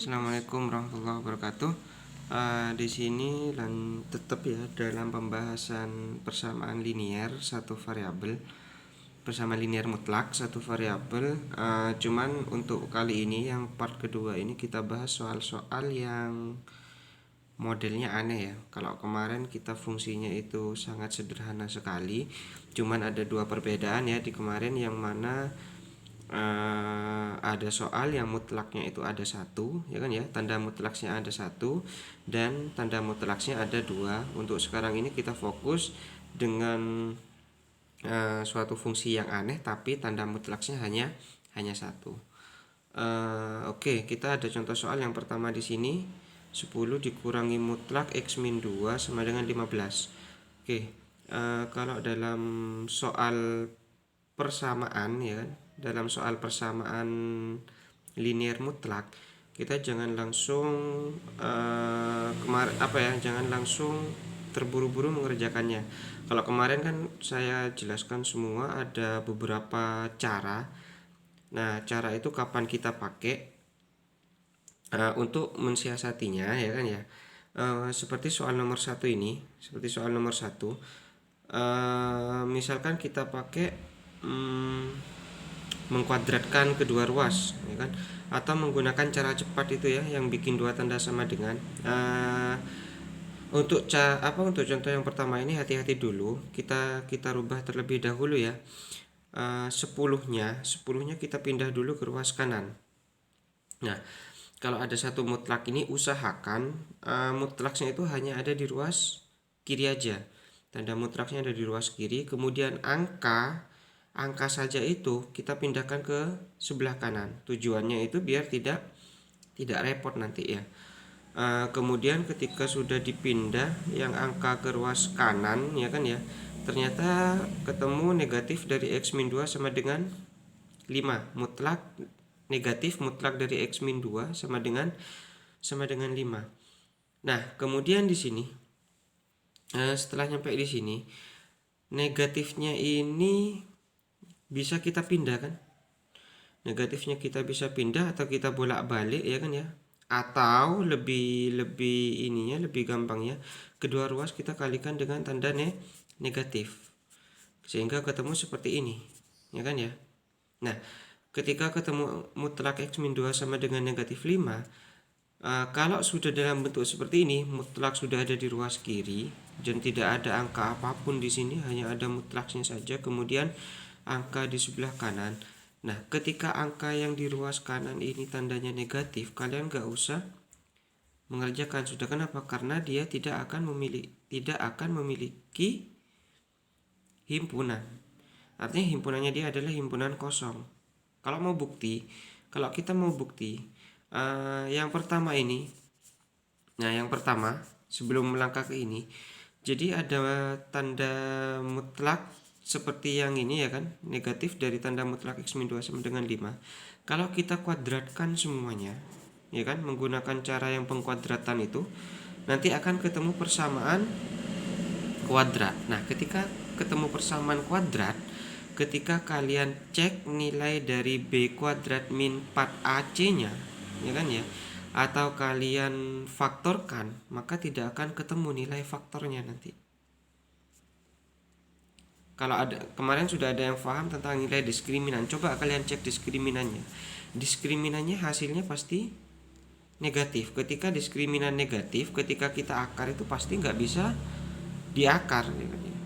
Assalamualaikum warahmatullahi wabarakatuh. Di sini tetap ya dalam pembahasan persamaan linear satu variabel, bersama linear mutlak satu variabel. Cuman untuk kali ini yang part kedua ini kita bahas soal-soal yang modelnya aneh ya. Kalau kemarin kita fungsinya itu sangat sederhana sekali, cuman ada dua perbedaan ya di kemarin, yang mana ada soal yang mutlaknya itu ada satu, ya kan ya, tanda mutlaksnya ada satu dan tanda mutlaksnya ada dua. Untuk sekarang ini kita fokus dengan suatu fungsi yang aneh tapi tanda mutlaksnya hanya satu. Oke, kita ada contoh soal yang pertama di sini. 10 dikurangi mutlak x min 2 sama dengan 15. Oke, kalau dalam soal persamaan ya kan, dalam soal persamaan linear mutlak, kita jangan langsung jangan langsung terburu-buru mengerjakannya. Kalau kemarin kan saya jelaskan semua ada beberapa cara. Nah, cara itu kapan kita pakai untuk mensiasatinya, ya kan ya. Seperti soal nomor satu ini, misalkan kita pakai mengkuadratkan kedua ruas, ya kan, atau menggunakan cara cepat itu ya, yang bikin dua tanda sama dengan. Untuk contoh yang pertama ini hati-hati dulu, kita rubah terlebih dahulu ya. 10-nya kita pindah dulu ke ruas kanan. Nah, kalau ada satu mutlak ini usahakan mutlaknya itu hanya ada di ruas kiri aja. Tanda mutlaknya ada di ruas kiri, kemudian angka saja itu kita pindahkan ke sebelah kanan. Tujuannya itu biar tidak repot nanti ya. Kemudian ketika sudah dipindah yang angka ke ruas kanan, ya kan ya, ternyata ketemu negatif dari x min 2 sama dengan 5. Mutlak negatif mutlak dari x min 2 sama dengan 5. Nah, kemudian di sini setelah nyampe di sini, negatifnya ini bisa kita pindah kan? Negatifnya kita bisa pindah atau kita bolak-balik, ya kan ya? Atau lebih gampang ya, kedua ruas kita kalikan dengan tanda negatif sehingga ketemu seperti ini, ya kan ya. Nah, ketika ketemu mutlak x min 2 sama dengan negatif 5, kalau sudah dalam bentuk seperti ini, mutlak sudah ada di ruas kiri dan tidak ada angka apapun di sini, hanya ada mutlaknya saja, kemudian angka di sebelah kanan. Nah, ketika angka yang di ruas kanan ini tandanya negatif, kalian gak usah mengerjakan. Sudah, kenapa? Karena dia tidak akan memiliki himpunan. Artinya himpunannya dia adalah himpunan kosong. Kalau kita mau bukti yang pertama ini, yang pertama sebelum melangkah ke ini, jadi ada tanda mutlak seperti yang ini ya kan, negatif dari tanda mutlak x min 2 sama dengan 5. Kalau kita kuadratkan semuanya, ya kan, menggunakan cara yang pengkuadratan itu, nanti akan ketemu persamaan kuadrat. Nah, ketika ketemu persamaan kuadrat, ketika kalian cek nilai dari b kuadrat min 4ac-nya, ya kan ya, atau kalian faktorkan, maka tidak akan ketemu nilai faktornya nanti. Kalau ada, kemarin sudah ada yang paham tentang nilai diskriminan, coba kalian cek diskriminannya. Diskriminannya hasilnya pasti negatif. Ketika diskriminan negatif, ketika kita akar itu pasti nggak bisa diakar, ya kan ya.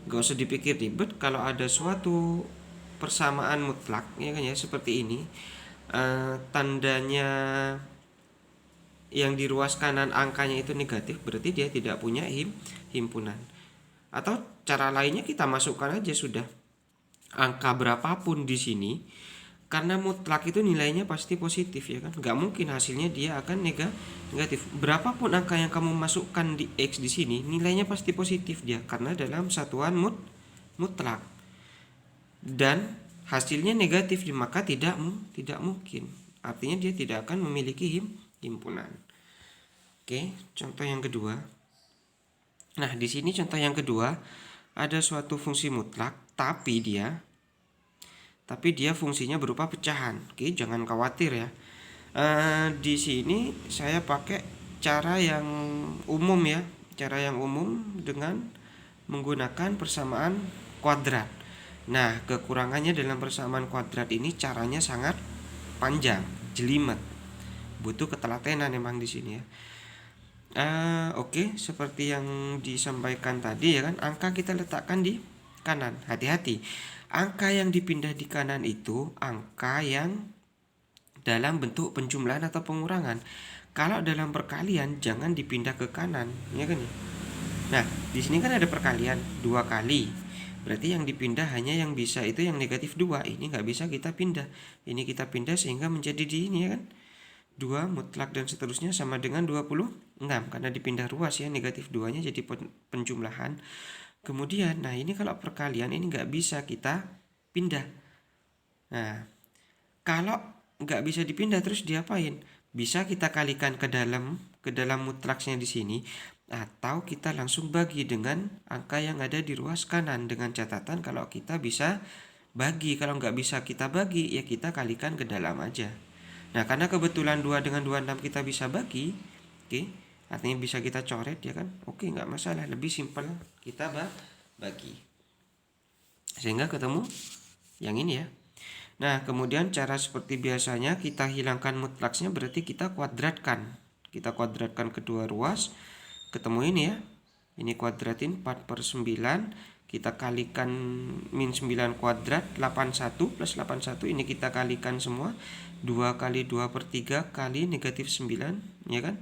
Nggak usah dipikir ribet. Kalau ada suatu persamaan mutlak, ya kan ya, seperti ini, tandanya yang di ruas kanan angkanya itu negatif, berarti dia tidak punya himpunan. Atau cara lainnya kita masukkan aja sudah angka berapapun di sini, karena mutlak itu nilainya pasti positif ya kan, nggak mungkin hasilnya dia akan negatif. Berapapun angka yang kamu masukkan di x di sini, nilainya pasti positif dia, karena dalam satuan mutlak dan hasilnya negatif, maka tidak mungkin, artinya dia tidak akan memiliki himpunan. Oke, contoh yang kedua. Nah, di sini contoh yang kedua ada suatu fungsi mutlak tapi dia fungsinya berupa pecahan. Oke, jangan khawatir ya. Di sini saya pakai cara yang umum ya, cara yang umum dengan menggunakan persamaan kuadrat. Nah, kekurangannya dalam persamaan kuadrat ini caranya sangat panjang, jelimet, butuh ketelatenan emang di sini ya. Oke, seperti yang disampaikan tadi ya kan, angka kita letakkan di kanan. Hati-hati, angka yang dipindah di kanan itu angka yang dalam bentuk penjumlahan atau pengurangan. Kalau dalam perkalian jangan dipindah ke kanan, ya kan ya. Nah, di sini kan ada perkalian 2 kali. Berarti yang dipindah hanya yang bisa itu yang negatif 2. Ini nggak bisa kita pindah. Ini kita pindah sehingga menjadi di ini ya kan. 2 mutlak dan seterusnya sama dengan 26 karena dipindah ruas ya, negatif 2-nya jadi penjumlahan. Kemudian, nah ini kalau perkalian ini nggak bisa kita pindah. Nah, kalau nggak bisa dipindah terus diapain? Bisa kita kalikan ke dalam mutlaknya di sini, atau kita langsung bagi dengan angka yang ada di ruas kanan dengan catatan kalau kita bisa bagi. Kalau nggak bisa kita bagi ya kita kalikan ke dalam aja. Nah, karena kebetulan 2 dengan 26 kita bisa bagi, oke, artinya bisa kita coret ya kan. Oke, nggak masalah, lebih simpel kita bagi. Sehingga ketemu yang ini ya. Nah, kemudian cara seperti biasanya kita hilangkan mutlaksnya berarti kita kuadratkan. Kita kuadratkan kedua ruas, ketemu ini ya. Ini kuadratin 4/9, kita kalikan min 9 kuadrat 81 plus 81, ini kita kalikan semua 2 kali 2/3 kali negatif 9 ya kan.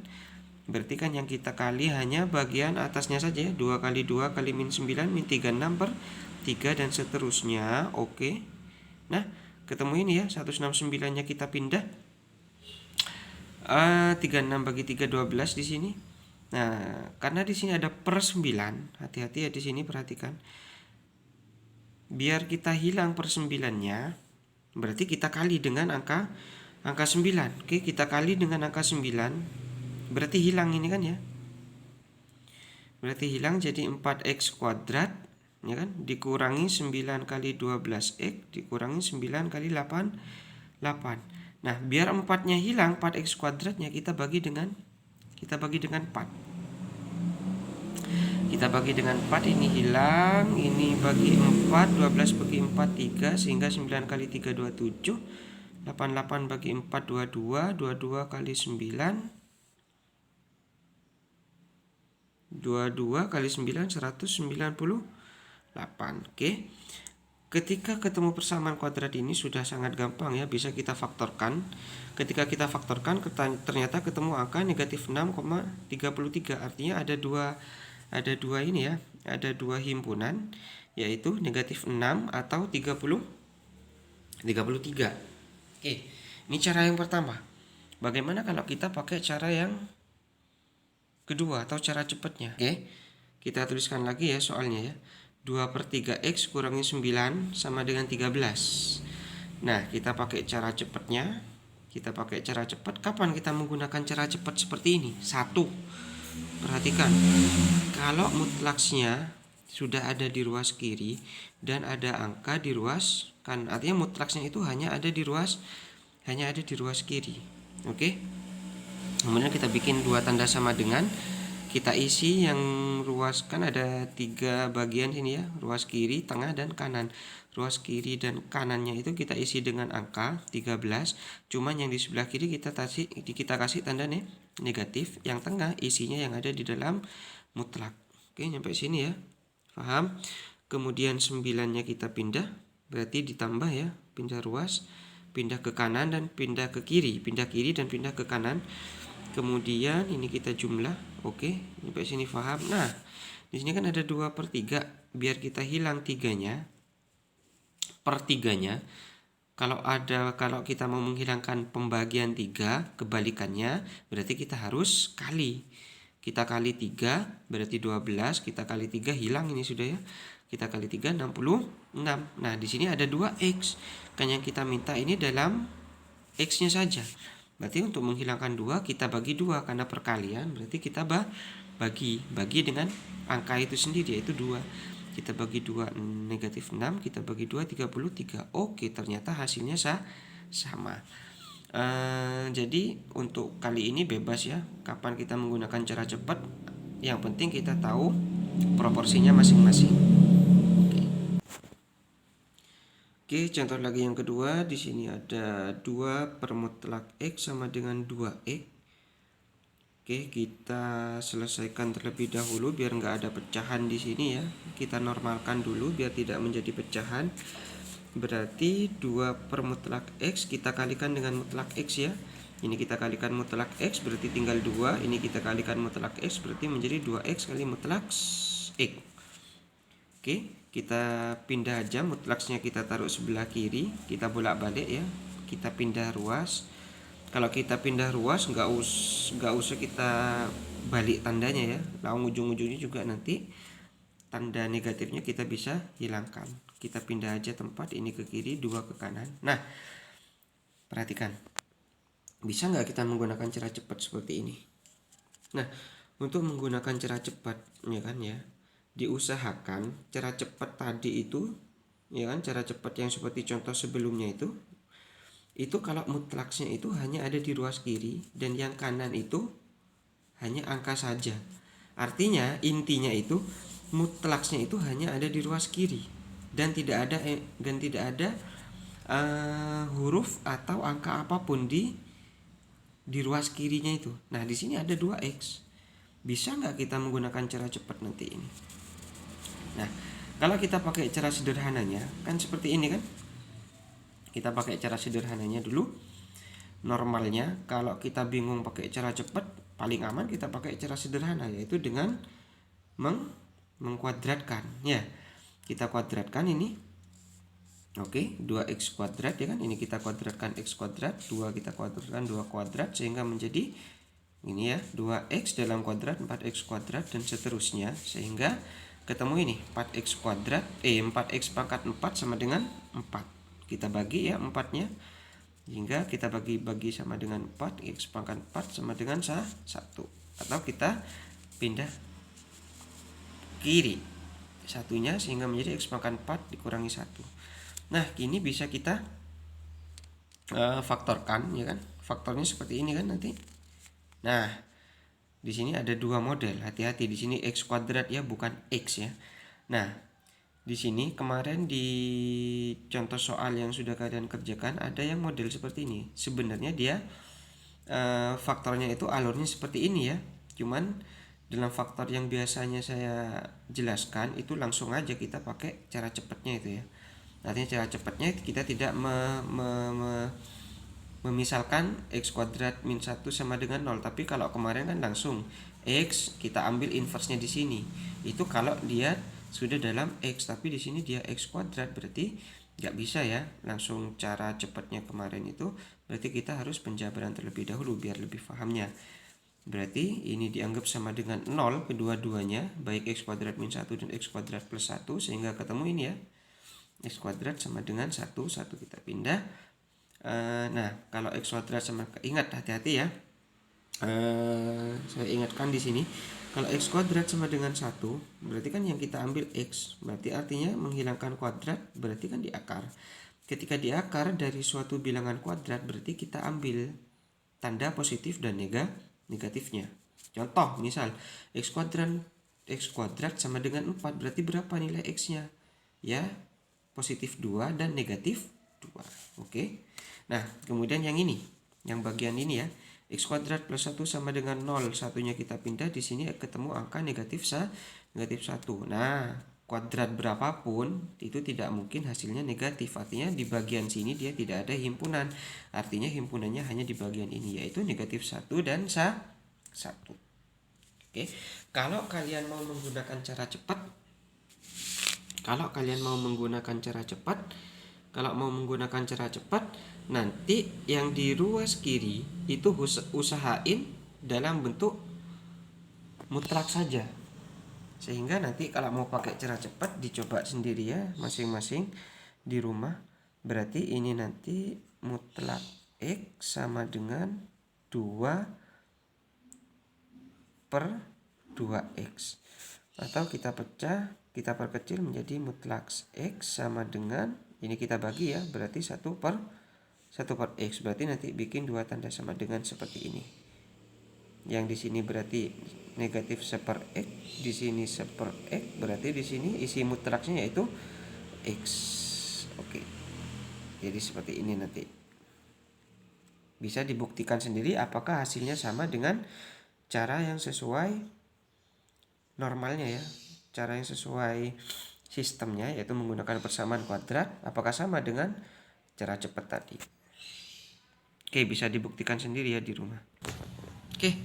Berarti kan yang kita kali hanya bagian atasnya saja ya. 2 kali 2 kali min 9 min 36/3 dan seterusnya. Oke. Nah, ketemu ini ya, 169 nya kita pindah. 36 bagi 3 12 di sini. Nah, karena di sini ada per 9, hati-hati ya di sini, perhatikan. Biar kita hilang per 9-nya, berarti kita kali dengan angka 9. Oke, kita kali dengan angka 9, berarti hilang ini kan ya. Berarti hilang jadi 4x kuadrat ya kan, dikurangi 9 kali 12x dikurangi 9 kali 8. Nah, biar 4-nya hilang, 4x kuadratnya kita bagi dengan 4. Kita bagi dengan 4, ini hilang, ini bagi 4, 12 bagi 4 3, sehingga 9 kali 3 27, 88 bagi 4 22, 22 kali 9, 22 kali 9 198. Oke. Ketika ketemu persamaan kuadrat ini sudah sangat gampang ya, bisa kita faktorkan. Ketika kita faktorkan ternyata ketemu angka negatif 6,33. Artinya ada dua ini ya, ada dua himpunan, yaitu negatif 6 atau 33. Oke, ini cara yang pertama. Bagaimana kalau kita pakai cara yang kedua atau cara cepatnya? Oke, kita tuliskan lagi ya soalnya ya. 2/3x kurangi 9 sama dengan 13. Nah, kita pakai cara cepatnya. Kita pakai cara cepat. Kapan kita menggunakan cara cepat seperti ini? 1. Perhatikan, kalau mutlaksnya sudah ada di ruas kiri dan ada angka di ruas kan, artinya mutlaksnya itu hanya ada di ruas kiri. Oke. Kemudian kita bikin 2 tanda sama dengan, kita isi yang ruas, kan ada 3 bagian sini ya, ruas kiri, tengah, dan kanan. Ruas kiri dan kanannya itu kita isi dengan angka 13, cuman yang di sebelah kiri kita kasih tanda negatif, yang tengah isinya yang ada di dalam mutlak. Oke, nyampe sini ya, paham? Kemudian 9-nya kita pindah, berarti ditambah ya, pindah ruas, pindah ke kanan dan pindah ke kiri, pindah kiri dan pindah ke kanan. Kemudian ini kita jumlah. Oke, sampai sini paham. Nah, di sini kan ada 2/3. Biar kita hilang 3-nya, per 3-nya. Kalau kita mau menghilangkan pembagian 3, kebalikannya berarti kita harus kali. Kita kali 3 berarti 12, kita kali 3 hilang ini sudah ya. Kita kali 3 66. Nah, di sini ada 2x. Kan yang kita minta ini dalam x-nya saja. Berarti untuk menghilangkan 2 kita bagi 2, karena perkalian berarti kita bagi dengan angka itu sendiri, yaitu 2. Kita bagi 2 negatif 6, kita bagi 2 33. Oke, ternyata hasilnya sama. Jadi untuk kali ini bebas ya, kapan kita menggunakan cara cepat, yang penting kita tahu proporsinya masing-masing. Oke, contoh lagi yang kedua, di sini ada 2 per mutlak X sama dengan 2X. Oke, kita selesaikan terlebih dahulu biar nggak ada pecahan di sini ya. Kita normalkan dulu biar tidak menjadi pecahan. Berarti 2 per mutlak X kita kalikan dengan mutlak X ya. Ini kita kalikan mutlak X berarti tinggal 2. Ini kita kalikan mutlak X berarti menjadi 2X kali mutlak X. Oke, kita pindah aja mutlaksnya, kita taruh sebelah kiri, kita bolak-balik ya, kita pindah ruas. Kalau kita pindah ruas nggak usah kita balik tandanya ya, lalu ujung-ujungnya juga nanti tanda negatifnya kita bisa hilangkan. Kita pindah aja tempat, ini ke kiri, 2 ke kanan. Nah, perhatikan, bisa nggak kita menggunakan cara cepat seperti ini? Nah, untuk menggunakan cara cepat ya kan ya, diusahakan cara cepat tadi itu ya kan, cara cepat yang seperti contoh sebelumnya itu kalau mutlaksnya itu hanya ada di ruas kiri dan yang kanan itu hanya angka saja. Artinya intinya itu mutlaksnya itu hanya ada di ruas kiri dan tidak ada huruf atau angka apapun di ruas kirinya itu. Nah, di sini ada 2x. Bisa nggak kita menggunakan cara cepat nanti ini? Nah, kalau kita pakai cara sederhananya kan seperti ini kan. Kita pakai cara sederhananya dulu. Normalnya kalau kita bingung pakai cara cepat, paling aman kita pakai cara sederhana, yaitu dengan mengkuadratkan ya. Kita kuadratkan ini. Oke, 2x kuadrat ya kan. Ini kita kuadratkan x kuadrat, 2 kita kuadratkan 2 kuadrat sehingga menjadi ini ya, 2x dalam kuadrat 4x kuadrat dan seterusnya sehingga ketemu ini 4x kuadrat 4x pangkat 4 sama dengan 4. Kita bagi ya 4-nya hingga kita bagi sama dengan 4, x pangkat 4 sama dengan 1. Atau kita pindah kiri satunya sehingga menjadi x pangkat 4 dikurangi 1. Nah, ini bisa kita faktorkan ya kan. Faktornya seperti ini kan nanti. Nah, di sini ada 2 model. Hati-hati di sini x kuadrat ya, bukan x ya. Nah, di sini kemarin di contoh soal yang sudah kalian kerjakan ada yang model seperti ini. Sebenarnya dia faktornya itu alurnya seperti ini ya. Cuman dalam faktor yang biasanya saya jelaskan itu langsung aja kita pakai cara cepatnya itu ya. Artinya cara cepatnya kita tidak memisalkan x kuadrat min 1 sama dengan 0. Tapi kalau kemarin kan langsung x kita ambil inverse-nya di sini. Itu kalau dia sudah dalam x, tapi di sini dia x kuadrat berarti nggak bisa ya langsung cara cepatnya kemarin itu. Berarti kita harus penjabaran terlebih dahulu biar lebih pahamnya. Berarti ini dianggap sama dengan 0 kedua-duanya, baik x kuadrat min 1 dan x kuadrat plus 1, sehingga ketemu ini ya, x kuadrat sama dengan 1 kita pindah. Nah, kalau x kuadrat sama, ingat hati-hati ya, saya ingatkan di sini kalau x kuadrat sama dengan 1 berarti kan yang kita ambil x, berarti artinya menghilangkan kuadrat berarti kan di akar. Ketika di akar dari suatu bilangan kuadrat berarti kita ambil tanda positif dan negatifnya. Contoh misal x kuadrat sama dengan 4 berarti berapa nilai x-nya? Ya, positif 2 dan negatif 2. Oke. Nah, kemudian yang ini, yang bagian ini ya, x kuadrat plus 1 sama dengan 0. Satunya kita pindah, di sini ketemu angka negatif 1. Nah, kuadrat berapapun itu tidak mungkin hasilnya negatif. Artinya di bagian sini dia tidak ada himpunan. Artinya himpunannya hanya di bagian ini, yaitu negatif 1 dan 1. Oke. Kalau kalian mau menggunakan cara cepat, nanti yang di ruas kiri itu usahain dalam bentuk mutlak saja. Sehingga nanti kalau mau pakai cara cepat dicoba sendiri ya masing-masing di rumah. Berarti ini nanti mutlak x sama dengan 2 per 2x. Atau kita pecah, kita perkecil menjadi mutlak x sama dengan, ini kita bagi ya, berarti 1 per 1 per X, berarti nanti bikin 2 tanda sama dengan seperti ini. Yang di sini berarti negatif 1 per X, di sini 1 per X, berarti di sini isi mutlaksnya yaitu X. Oke. Jadi seperti ini nanti. Bisa dibuktikan sendiri apakah hasilnya sama dengan cara yang sesuai normalnya ya. Cara yang sesuai sistemnya yaitu menggunakan persamaan kuadrat, apakah sama dengan cara cepat tadi. Oke, bisa dibuktikan sendiri ya di rumah. Oke.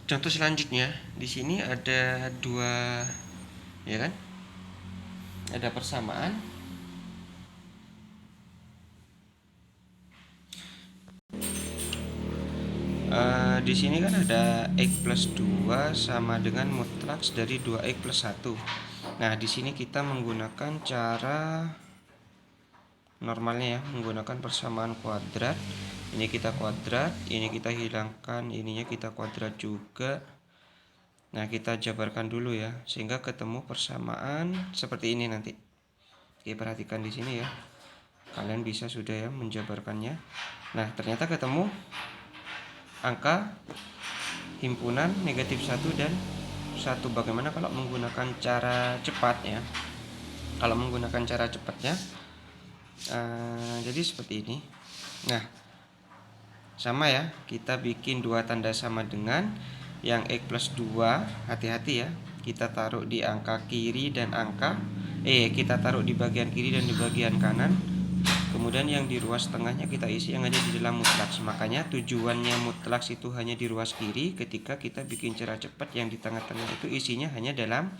Contoh selanjutnya, di sini ada 2 ya kan? Ada persamaan. Di sini kan ada X plus 2 sama dengan mutlaks dari 2X plus 1. Nah, di sini kita menggunakan cara normalnya ya, menggunakan persamaan kuadrat. Ini kita kuadrat, ini kita hilangkan, ininya kita kuadrat juga. Nah, kita jabarkan dulu ya, sehingga ketemu persamaan seperti ini nanti. Oke, perhatikan di sini ya. Kalian bisa sudah ya menjabarkannya. Nah, ternyata ketemu angka himpunan negatif 1 dan 1. Bagaimana kalau menggunakan cara cepat ya? Kalau menggunakan cara cepatnya, jadi seperti ini. Nah, sama ya, kita bikin 2 tanda sama dengan yang X plus 2. Hati-hati ya, kita taruh di angka kiri dan kita taruh di bagian kiri dan di bagian kanan. Kemudian yang di ruas tengahnya kita isi yang ada di dalam mutlaks. Makanya tujuannya mutlaks itu hanya di ruas kiri. Ketika kita bikin cara cepat yang di tengah-tengah itu isinya hanya dalam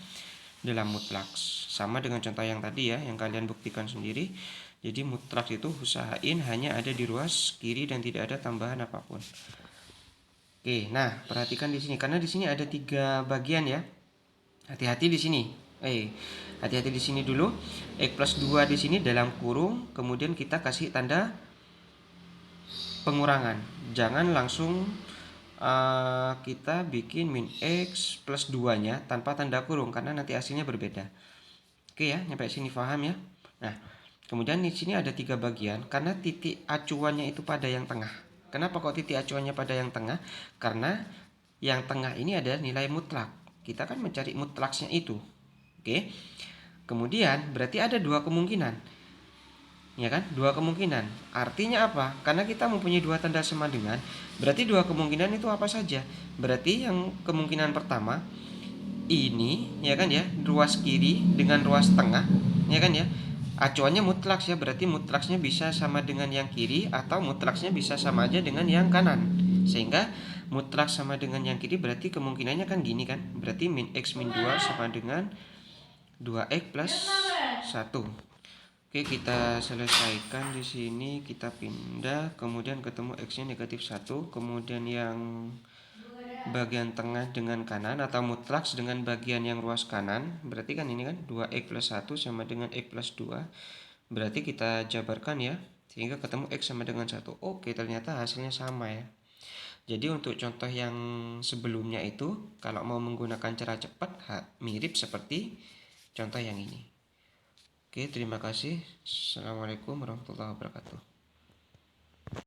mutlaks. Sama dengan contoh yang tadi ya, yang kalian buktikan sendiri. Jadi mutlaks itu usahain hanya ada di ruas kiri dan tidak ada tambahan apapun. Oke, nah perhatikan di sini karena di sini ada 3 bagian ya. Hati-hati di sini. Hati-hati di sini dulu. X plus 2 di sini dalam kurung, kemudian kita kasih tanda pengurangan. Jangan langsung kita bikin min X plus 2-nya tanpa tanda kurung karena nanti hasilnya berbeda. Oke ya, sampai sini paham ya? Nah, kemudian di sini ada 3 bagian karena titik acuannya itu pada yang tengah. Kenapa kok titik acuannya pada yang tengah? Karena yang tengah ini adalah nilai mutlak. Kita kan mencari mutlaksnya itu. Oke. Kemudian berarti ada 2 kemungkinan. Ya kan? 2 kemungkinan. Artinya apa? Karena kita mempunyai 2 tanda sama dengan, berarti 2 kemungkinan itu apa saja? Berarti yang kemungkinan pertama ini ya kan ya, ruas kiri dengan ruas tengah, ya kan ya. Acuannya mutlaks ya, berarti mutlaksnya bisa sama dengan yang kiri atau mutlaksnya bisa sama aja dengan yang kanan. Sehingga mutlaks sama dengan yang kiri berarti kemungkinannya kan gini kan. Berarti min X min 2 sama dengan 2X plus 1. Oke, kita selesaikan di sini, kita pindah, kemudian ketemu X-nya negatif 1, kemudian yang bagian tengah dengan kanan atau mutlaks dengan bagian yang ruas kanan, berarti kan ini kan 2X plus 1 sama dengan X plus 2. Berarti kita jabarkan ya, sehingga ketemu X sama dengan 1. Oke, ternyata hasilnya sama ya. Jadi untuk contoh yang sebelumnya itu, kalau mau menggunakan cara cepat, mirip seperti contoh yang ini. Oke, terima kasih. Assalamualaikum warahmatullahi wabarakatuh.